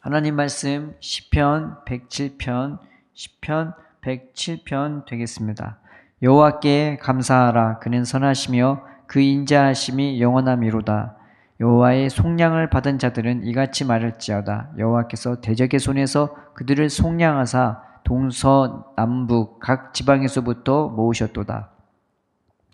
하나님 말씀 시편 107편 되겠습니다. 여호와께 감사하라. 그는 선하시며 그 인자하심이 영원함이로다. 여호와의 속량을 받은 자들은 이같이 말할지어다. 여호와께서 대적의 손에서 그들을 속량하사 동서남북 각 지방에서부터 모으셨도다.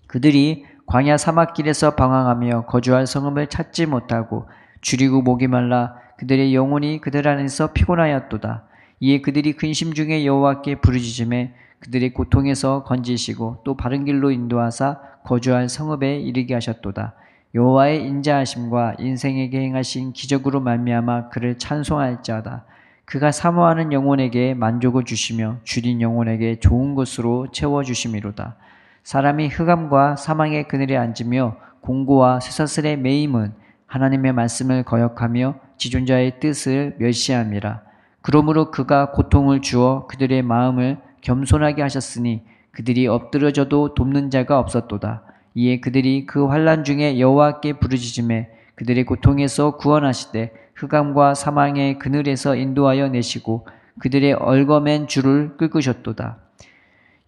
그들이 광야 사막길에서 방황하며 거주할 성읍을 찾지 못하고 줄이고 목이 말라 그들의 영혼이 그들 안에서 피곤하였도다. 이에 그들이 근심 중에 여호와께 부르짖음에 그들의 고통에서 건지시고 또 바른 길로 인도하사 거주할 성읍에 이르게 하셨도다. 여호와의 인자하심과 인생에게 행하신 기적으로 말미암아 그를 찬송할지어다. 그가 사모하는 영혼에게 만족을 주시며 줄인 영혼에게 좋은 것으로 채워주심이로다. 사람이 흑암과 사망의 그늘에 앉으며 공고와 쇠사슬에 매임은 하나님의 말씀을 거역하며 지존자의 뜻을 멸시함이라. 그러므로 그가 고통을 주어 그들의 마음을 겸손하게 하셨으니 그들이 엎드러져도 돕는 자가 없었도다. 이에 그들이 그 환난 중에 여호와께 부르짖음에 그들의 고통에서 구원하시되 흑암과 사망의 그늘에서 인도하여 내시고 그들의 얽어맨 줄을 끄으셨도다.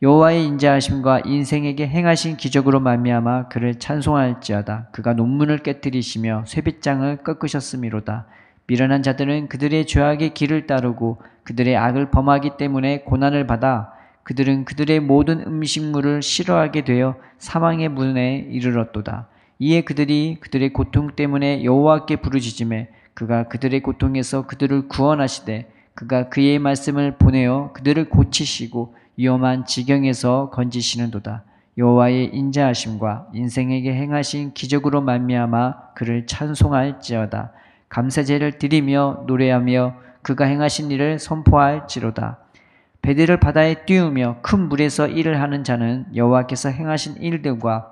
여호와의 인자하심과 인생에게 행하신 기적으로 말미암아 그를 찬송할지어다. 그가 논문을 깨뜨리시며 쇠빗장을 꺾으셨음이로다. 미련한 자들은 그들의 죄악의 길을 따르고 그들의 악을 범하기 때문에 고난을 받아 그들은 그들의 모든 음식물을 싫어하게 되어 사망의 문에 이르렀도다. 이에 그들이 그들의 고통 때문에 여호와께 부르짖음에 그가 그들의 고통에서 그들을 구원하시되 그가 그의 말씀을 보내어 그들을 고치시고 위험한 지경에서 건지시는도다. 여호와의 인자하심과 인생에게 행하신 기적으로 말미암아 그를 찬송할지어다. 감사제를 드리며 노래하며 그가 행하신 일을 선포할지로다. 배들을 바다에 띄우며 큰 물에서 일을 하는 자는 여호와께서 행하신 일들과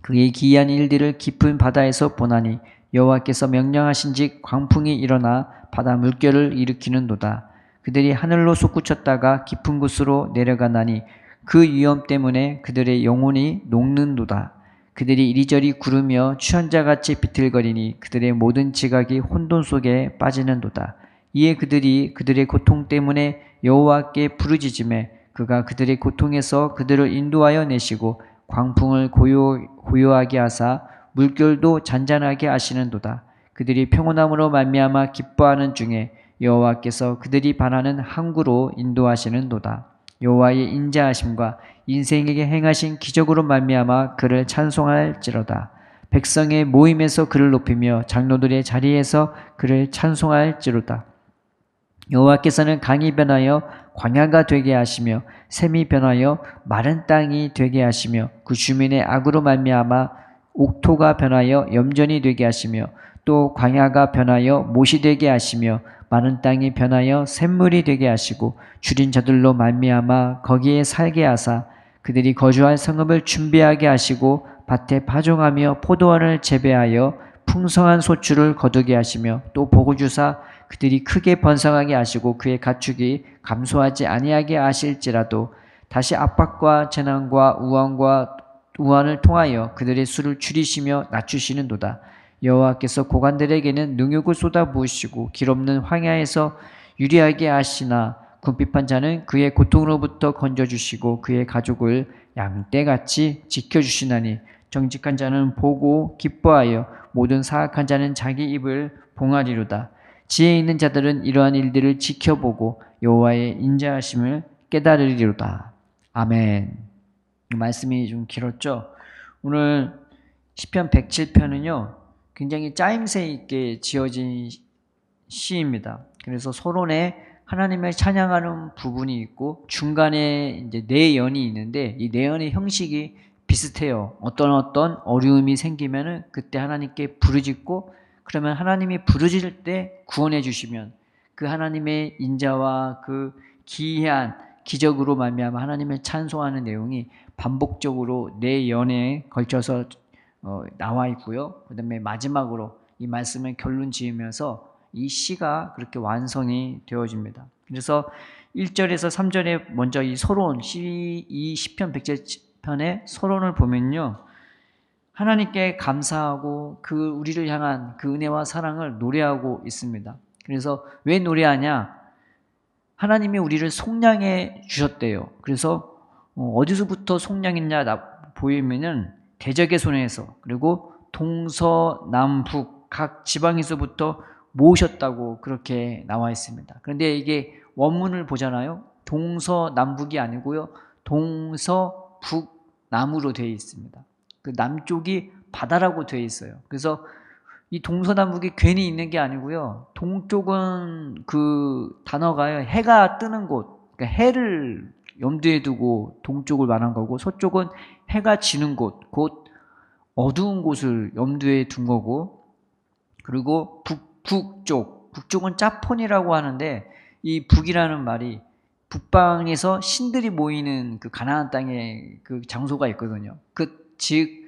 그의 기이한 일들을 깊은 바다에서 보나니 여호와께서 명령하신즉 광풍이 일어나 바다 물결을 일으키는도다. 그들이 하늘로 솟구쳤다가 깊은 곳으로 내려가나니 그 위험 때문에 그들의 영혼이 녹는도다. 그들이 이리저리 구르며 추현자같이 비틀거리니 그들의 모든 지각이 혼돈 속에 빠지는도다. 이에 그들이 그들의 고통 때문에 여호와께 부르짖음에 그가 그들의 고통에서 그들을 인도하여 내시고 광풍을 고요하게 하사 물결도 잔잔하게 하시는도다. 그들이 평온함으로 말미암아 기뻐하는 중에 여호와께서 그들이 바라는 항구로 인도하시는도다. 여호와의 인자하심과 인생에게 행하신 기적으로 말미암아 그를 찬송할지로다. 백성의 모임에서 그를 높이며 장로들의 자리에서 그를 찬송할지로다. 여호와께서는 강이 변하여 광야가 되게 하시며 샘이 변하여 마른 땅이 되게 하시며 그 주민의 악으로 말미암아 옥토가 변하여 염전이 되게 하시며 또 광야가 변하여 못이 되게 하시며 마른 땅이 변하여 샘물이 되게 하시고 줄인 자들로 말미암아 거기에 살게 하사 그들이 거주할 성읍을 준비하게 하시고 밭에 파종하며 포도원을 재배하여 풍성한 소출을 거두게 하시며 또 복을 주사 그들이 크게 번성하게 하시고 그의 가축이 감소하지 아니하게 하실지라도 다시 압박과 재난과 우환을 통하여 그들의 수를 줄이시며 낮추시는도다. 여호와께서 고관들에게는 능욕을 쏟아부으시고 길없는 황야에서 유리하게 하시나 궁핍한 자는 그의 고통으로부터 건져주시고 그의 가족을 양떼같이 지켜주시나니 정직한 자는 보고 기뻐하여 모든 사악한 자는 자기 입을 봉하리로다. 지혜 있는 자들은 이러한 일들을 지켜보고 여호와의 인자하심을 깨달으리로다. 아멘. 말씀이 좀 길었죠? 오늘 시편 107편은요. 굉장히 짜임새 있게 지어진 시입니다. 그래서 서론에 하나님을 찬양하는 부분이 있고 중간에 이제 내연이 있는데 이 내연의 형식이 비슷해요. 어떤 어려움이 생기면은 그때 하나님께 부르짖고 그러면 하나님이 부르짖을 때 구원해 주시면 그 하나님의 인자와 그 기이한 기적으로 말미암아 하나님을 찬송하는 내용이 반복적으로 내연에 걸쳐서 나와 있고요. 그 다음에 마지막으로 이 말씀을 결론 지으면서 이 시가 그렇게 완성이 되어집니다. 그래서 1절에서 3절에 먼저 이 서론, 이 시편 107편의 서론을 보면요. 하나님께 감사하고 그 우리를 향한 그 은혜와 사랑을 노래하고 있습니다. 그래서 왜 노래하냐? 하나님이 우리를 속량해 주셨대요. 그래서 어디서부터 속량했냐 보이면은 대적의 손에서, 그리고 동서남북 각 지방에서부터 모으셨다고 그렇게 나와 있습니다. 그런데 이게 원문을 보잖아요. 동서남북이 아니고요. 동서북남으로 되어 있습니다. 그 남쪽이 바다라고 되어 있어요. 그래서 이 동서남북이 괜히 있는 게 아니고요. 동쪽은 그 단어가요, 해가 뜨는 곳, 그러니까 해를 염두에 두고 동쪽을 말한 거고, 서쪽은 해가 지는 곳, 곧 어두운 곳을 염두에 둔 거고, 그리고 북쪽은 짜폰이라고 하는데, 이 북이라는 말이 북방에서 신들이 모이는 그 가나안 땅의 그 장소가 있거든요. 즉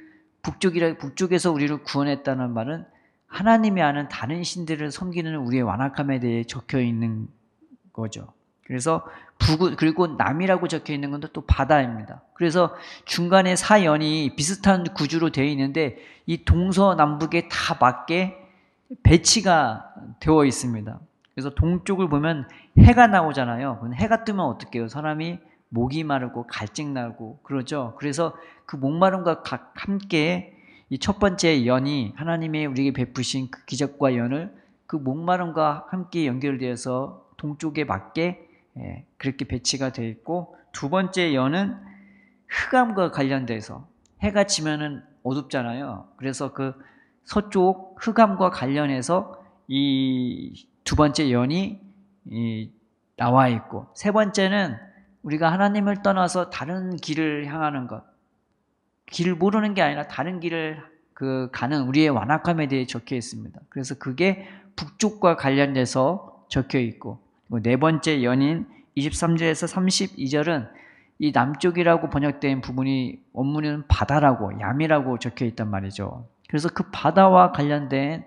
북쪽에서 우리를 구원했다는 말은 하나님이 아는 다른 신들을 섬기는 우리의 완악함에 대해 적혀 있는 거죠. 그래서 그리고 남이라고 적혀 있는 건 또 바다입니다. 그래서 중간에 사연이 비슷한 구조로 되어 있는데 이 동서남북에 다 맞게 배치가 되어 있습니다. 그래서 동쪽을 보면 해가 나오잖아요. 해가 뜨면 어떻게 해요? 사람이 목이 마르고 갈증 나고 그러죠. 그래서 그 목마름과 함께 이 첫 번째 연이 하나님의 우리에게 베푸신 그 기적과 연을 그 목마름과 함께 연결되어서 동쪽에 맞게 그렇게 배치가 되어 있고, 두 번째 연은 흑암과 관련돼서 해가 지면은 어둡잖아요. 그래서 그 서쪽 흑암과 관련해서 이 두 번째 연이 나와 있고, 세 번째는 우리가 하나님을 떠나서 다른 길을 향하는 것, 길을 모르는 게 아니라 다른 길을 가는 우리의 완악함에 대해 적혀 있습니다. 그래서 그게 북쪽과 관련돼서 적혀 있고, 네 번째 연인 23절에서 32절은 이 남쪽이라고 번역된 부분이 원문은 바다라고, ям이라고 적혀 있단 말이죠. 그래서 그 바다와 관련된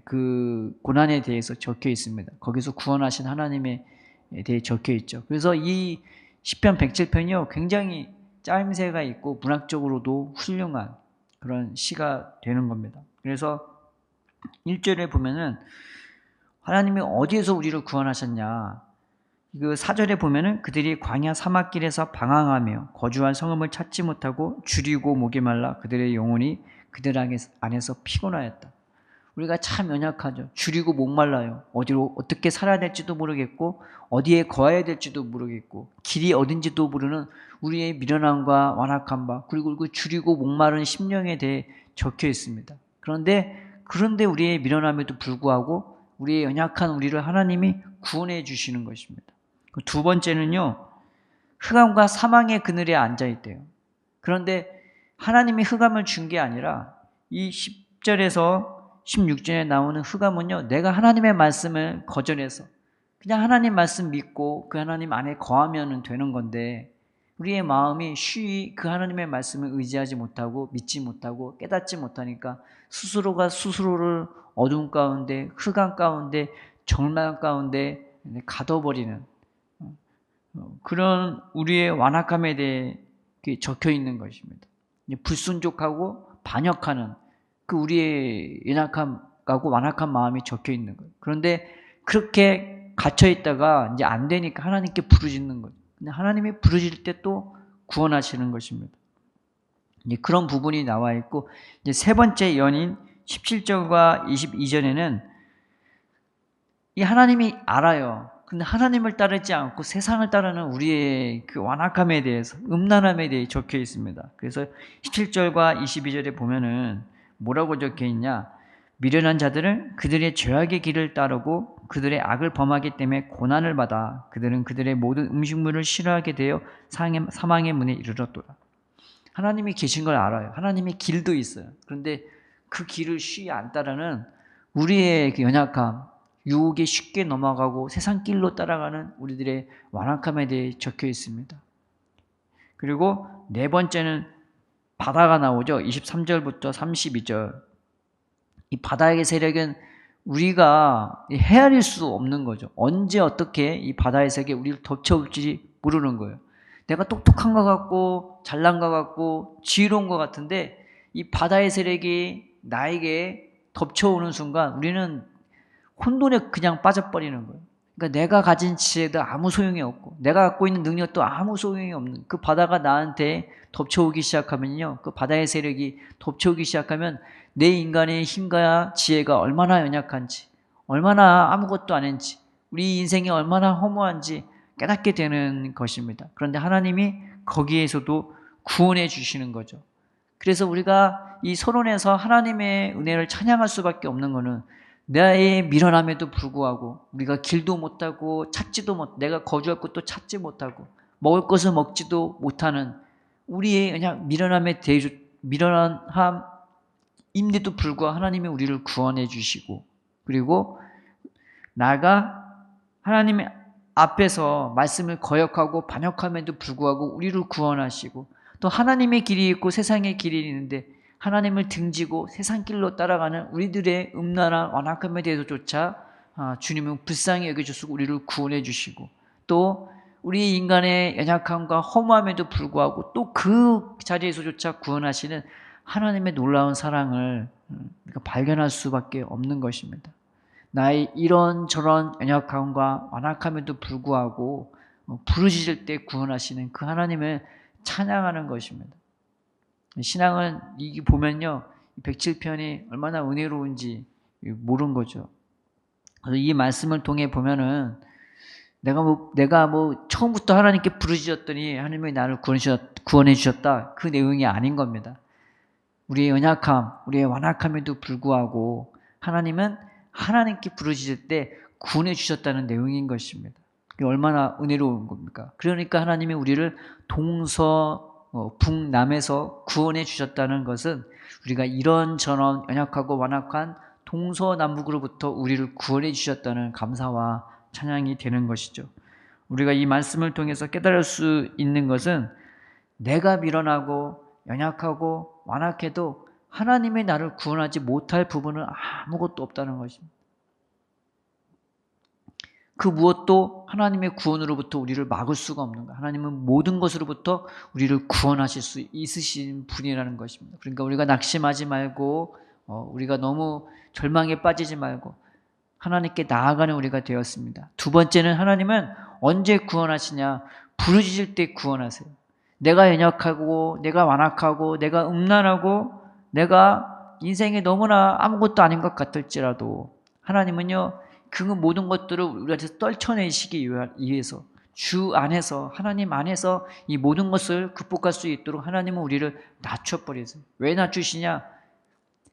그 고난에 대해서 적혀 있습니다. 거기서 구원하신 하나님에 대해 적혀 있죠. 그래서 이 시편 107편이요 굉장히 짜임새가 있고 문학적으로도 훌륭한 그런 시가 되는 겁니다. 그래서 1절에 보면은 하나님이 어디에서 우리를 구원하셨냐, 그 4절에 보면은 그들이 광야 사막길에서 방황하며 거주할 성읍을 찾지 못하고 줄이고 목이 말라 그들의 영혼이 그들 안에서 피곤하였다. 우리가 참 연약하죠. 줄이고 목말라요. 어디로 어떻게 살아야 될지도 모르겠고 어디에 거해야 될지도 모르겠고 길이 어딘지도 모르는 우리의 미련함과 완악함과 그리고 그 줄이고 목마른 심령에 대해 적혀 있습니다. 그런데 우리의 미련함에도 불구하고 우리의 연약한 우리를 하나님이 구원해 주시는 것입니다. 두 번째는요, 흑암과 사망의 그늘에 앉아 있대요. 그런데 하나님이 흑암을 준 게 아니라 이 10절에서 16절에 나오는 흑암은요, 내가 하나님의 말씀을 거절해서 그냥 하나님 말씀 믿고 그 하나님 안에 거하면 되는 건데, 우리의 마음이 쉬이 그 하나님의 말씀을 의지하지 못하고 믿지 못하고 깨닫지 못하니까 스스로가 스스로를 어둠 가운데, 흑암 가운데, 절망 가운데 가둬버리는 그런 우리의 완악함에 대해 적혀 있는 것입니다. 불순종하고 반역하는 그 우리의 연약함하고 완악한 마음이 적혀 있는 거예요. 그런데 그렇게 갇혀 있다가 이제 안 되니까 하나님께 부르짖는 거예요. 근데 하나님이 부르짖을 때 또 구원하시는 것입니다. 이제 그런 부분이 나와 있고, 이제 세 번째 연인 17절과 22절에는 이 하나님이 알아요. 근데 하나님을 따르지 않고 세상을 따르는 우리의 그 완악함에 대해서, 음란함에 대해 적혀 있습니다. 그래서 17절과 22절에 보면은 뭐라고 적혀 있냐? 미련한 자들은 그들의 죄악의 길을 따르고 그들의 악을 범하기 때문에 고난을 받아 그들은 그들의 모든 음식물을 싫어하게 되어 사망의 문에 이르렀도다. 하나님이 계신 걸 알아요. 하나님의 길도 있어요. 그런데 그 길을 쉬이 안 따르는 우리의 그 연약함, 유혹에 쉽게 넘어가고 세상 길로 따라가는 우리들의 완악함에 대해 적혀 있습니다. 그리고 네 번째는 바다가 나오죠. 23절부터 32절. 이 바다의 세력은 우리가 헤아릴 수 없는 거죠. 언제 어떻게 이 바다의 세력이 우리를 덮쳐올지 모르는 거예요. 내가 똑똑한 것 같고 잘난 것 같고 지혜로운 것 같은데 이 바다의 세력이 나에게 덮쳐오는 순간 우리는 혼돈에 그냥 빠져버리는 거예요. 그러니까 내가 가진 지혜도 아무 소용이 없고 내가 갖고 있는 능력도 아무 소용이 없는 그 바다가 나한테 덮쳐오기 시작하면요. 그 바다의 세력이 덮쳐오기 시작하면 내 인간의 힘과 지혜가 얼마나 연약한지, 얼마나 아무것도 아닌지, 우리 인생이 얼마나 허무한지 깨닫게 되는 것입니다. 그런데 하나님이 거기에서도 구원해 주시는 거죠. 그래서 우리가 이 서론에서 하나님의 은혜를 찬양할 수밖에 없는 것은 나의 미련함에도 불구하고 우리가 길도 못하고 찾지도 못, 내가 거주할 곳도 찾지 못하고 먹을 것을 먹지도 못하는 우리의 그냥 미련함임에도 불구하고 하나님이 우리를 구원해 주시고, 그리고 나가 하나님 앞에서 말씀을 거역하고 반역함에도 불구하고 우리를 구원하시고, 또 하나님의 길이 있고 세상의 길이 있는데 하나님을 등지고 세상 길로 따라가는 우리들의 음란한 완악함에 대해서조차 주님은 불쌍히 여겨주시고 우리를 구원해 주시고, 또 우리 인간의 연약함과 허무함에도 불구하고 또 그 자리에서조차 구원하시는 하나님의 놀라운 사랑을 발견할 수밖에 없는 것입니다. 나의 이런저런 연약함과 완악함에도 불구하고 부르짖을 때 구원하시는 그 하나님을 찬양하는 것입니다. 신앙은 이게 보면요, 107편이 얼마나 은혜로운지 모르는 거죠. 그래서 이 말씀을 통해 보면은 내가 뭐 처음부터 하나님께 부르짖었더니 하나님이 나를 구원해 주셨다, 그 내용이 아닌 겁니다. 우리의 연약함, 우리의 완악함에도 불구하고 하나님은 하나님께 부르짖을 때 구원해 주셨다는 내용인 것입니다. 그게 얼마나 은혜로운 겁니까? 그러니까 하나님이 우리를 북남에서 구원해 주셨다는 것은 우리가 이런저런 연약하고 완악한 동서남북으로부터 우리를 구원해 주셨다는 감사와 찬양이 되는 것이죠. 우리가 이 말씀을 통해서 깨달을 수 있는 것은 내가 미련하고 연약하고 완악해도 하나님이 나를 구원하지 못할 부분은 아무것도 없다는 것입니다. 그 무엇도 하나님의 구원으로부터 우리를 막을 수가 없는 거예요. 하나님은 모든 것으로부터 우리를 구원하실 수 있으신 분이라는 것입니다. 그러니까 우리가 낙심하지 말고 우리가 너무 절망에 빠지지 말고 하나님께 나아가는 우리가 되었습니다. 두 번째는 하나님은 언제 구원하시냐? 부르짖을 때 구원하세요. 내가 연약하고 내가 완악하고 내가 음란하고 내가 인생에 너무나 아무것도 아닌 것 같을지라도 하나님은요, 그 모든 것들을 우리한테 떨쳐내시기 위해서 주 안에서, 하나님 안에서 이 모든 것을 극복할 수 있도록 하나님은 우리를 낮춰버리세요. 왜 낮추시냐?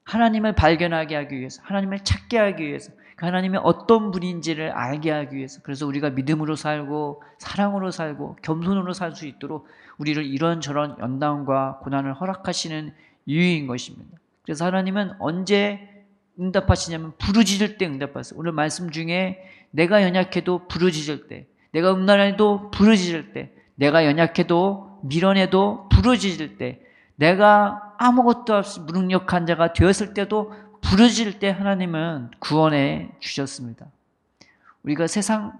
하나님을 발견하게 하기 위해서, 하나님을 찾게 하기 위해서, 하나님이 어떤 분인지를 알게 하기 위해서. 그래서 우리가 믿음으로 살고 사랑으로 살고 겸손으로 살 수 있도록 우리를 이런저런 연단과 고난을 허락하시는 이유인 것입니다. 그래서 하나님은 언제 응답하시냐면 부르짖을 때 응답하세요. 오늘 말씀 중에 내가 연약해도 부르짖을 때, 내가 음란해도 부르짖을 때, 내가 연약해도 미련해도 부르짖을 때, 내가 아무것도 없이 무능력한 자가 되었을 때도 부르짖을 때 하나님은 구원해 주셨습니다. 우리가 세상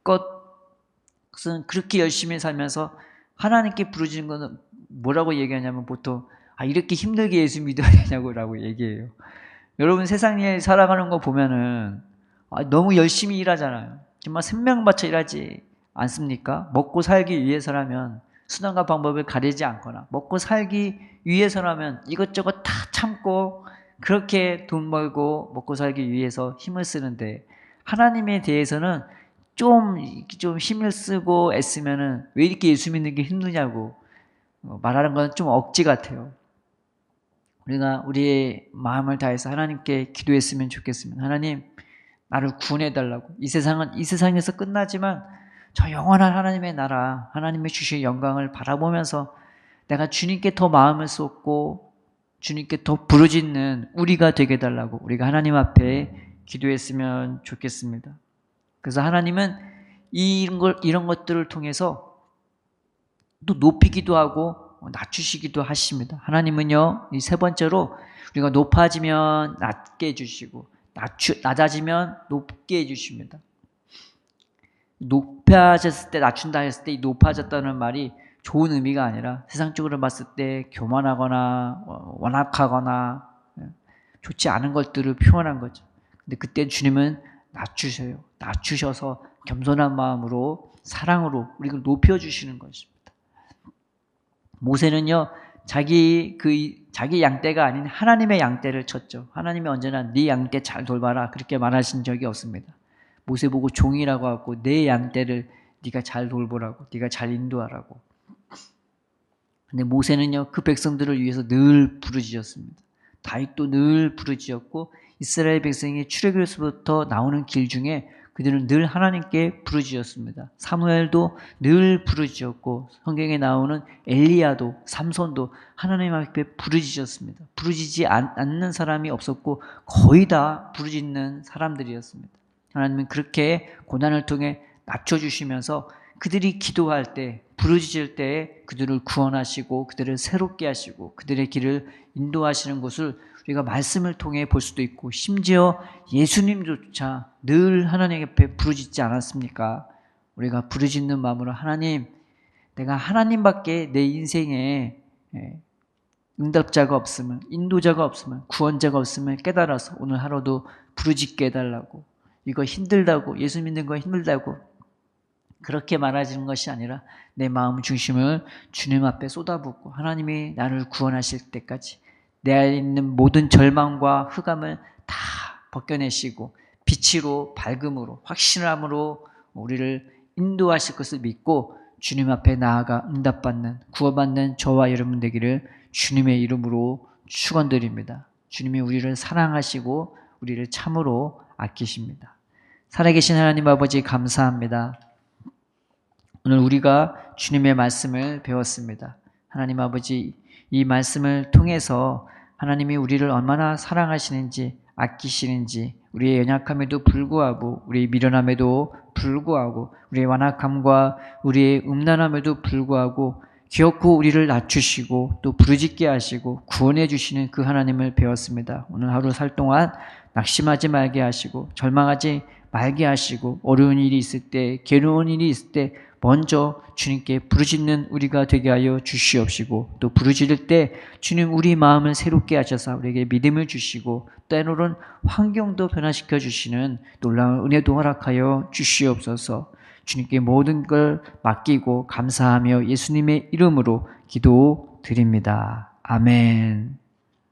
것은 그렇게 열심히 살면서 하나님께 부르짖는 것은 뭐라고 얘기하냐면 보통 이렇게 힘들게 예수 믿어야 되냐고 얘기해요. 여러분 세상 일 살아가는 거 보면은 너무 열심히 일하잖아요. 정말 생명 바쳐 일하지 않습니까? 먹고 살기 위해서라면 수단과 방법을 가리지 않거나 먹고 살기 위해서라면 이것저것 다 참고 그렇게 돈 벌고 먹고 살기 위해서 힘을 쓰는데, 하나님에 대해서는 좀 힘을 쓰고 애쓰면은 왜 이렇게 예수 믿는 게 힘드냐고 말하는 건 좀 억지 같아요. 우리가 우리의 마음을 다해서 하나님께 기도했으면 좋겠습니다. 하나님, 나를 구원해달라고. 이 세상에서 끝나지만 저 영원한 하나님의 나라, 하나님의 주신 영광을 바라보면서 내가 주님께 더 마음을 쏟고 주님께 더 부르짖는 우리가 되게 해달라고 우리가 하나님 앞에 기도했으면 좋겠습니다. 그래서 하나님은 이런 것들을 통해서 또 높이기도 하고 낮추시기도 하십니다. 하나님은요, 이 세 번째로 우리가 높아지면 낮게 해주시고 낮아지면 높게 해주십니다. 높아졌을 때 낮춘다 했을 때 이 높아졌다는 말이 좋은 의미가 아니라 세상적으로 봤을 때 교만하거나 완악하거나 좋지 않은 것들을 표현한 거죠. 근데 그때 주님은 낮추셔요. 낮추셔서 겸손한 마음으로 사랑으로 우리를 높여주시는 것입니다. 모세는요, 자기 양떼가 아닌 하나님의 양떼를 쳤죠. 하나님이 언제나 네 양떼 잘 돌봐라 그렇게 말하신 적이 없습니다. 모세 보고 종이라고 하고 내 양떼를 네가 잘 돌보라고, 네가 잘 인도하라고. 근데 모세는요, 그 백성들을 위해서 늘 부르짖었습니다. 다윗도 늘 부르짖었고 이스라엘 백성이 출애굽에서부터 나오는 길 중에 그들은 늘 하나님께 부르짖었습니다. 사무엘도 늘 부르짖었고 성경에 나오는 엘리야도 삼손도 하나님 앞에 부르짖었습니다. 부르짖지 않는 사람이 없었고 거의 다 부르짖는 사람들이었습니다. 하나님은 그렇게 고난을 통해 낮춰주시면서 그들이 기도할 때, 부르짖을 때에 그들을 구원하시고 그들을 새롭게 하시고 그들의 길을 인도하시는 것을 우리가 말씀을 통해 볼 수도 있고, 심지어 예수님조차 늘 하나님 앞에 부르짖지 않았습니까? 우리가 부르짖는 마음으로 하나님, 내가 하나님밖에 내 인생에 응답자가 없으면, 인도자가 없으면, 구원자가 없으면 깨달아서 오늘 하루도 부르짖게 해달라고, 이거 힘들다고, 예수 믿는 거 힘들다고 그렇게 말하시는 것이 아니라 내 마음 중심을 주님 앞에 쏟아붓고 하나님이 나를 구원하실 때까지 내 안에 있는 모든 절망과 흑암을 다 벗겨내시고 빛으로, 밝음으로, 확신함으로 우리를 인도하실 것을 믿고 주님 앞에 나아가 응답받는, 구원받는 저와 여러분 되기를 주님의 이름으로 축원드립니다. 주님이 우리를 사랑하시고 우리를 참으로 아끼십니다. 살아계신 하나님 아버지 감사합니다. 오늘 우리가 주님의 말씀을 배웠습니다. 하나님 아버지, 이 말씀을 통해서 하나님이 우리를 얼마나 사랑하시는지, 아끼시는지, 우리의 연약함에도 불구하고, 우리의 미련함에도 불구하고, 우리의 완악함과 우리의 음란함에도 불구하고 기어코 우리를 낮추시고 또 부르짖게 하시고 구원해 주시는 그 하나님을 배웠습니다. 오늘 하루 살 동안 낙심하지 말게 하시고 절망하지 말게 하시고 어려운 일이 있을 때, 괴로운 일이 있을 때 먼저 주님께 부르짖는 우리가 되게 하여 주시옵시고, 또 부르짖을 때 주님 우리 마음을 새롭게 하셔서 우리에게 믿음을 주시고 때로는 환경도 변화시켜 주시는 놀라운 은혜도 허락하여 주시옵소서. 주님께 모든 걸 맡기고 감사하며 예수님의 이름으로 기도드립니다. 아멘.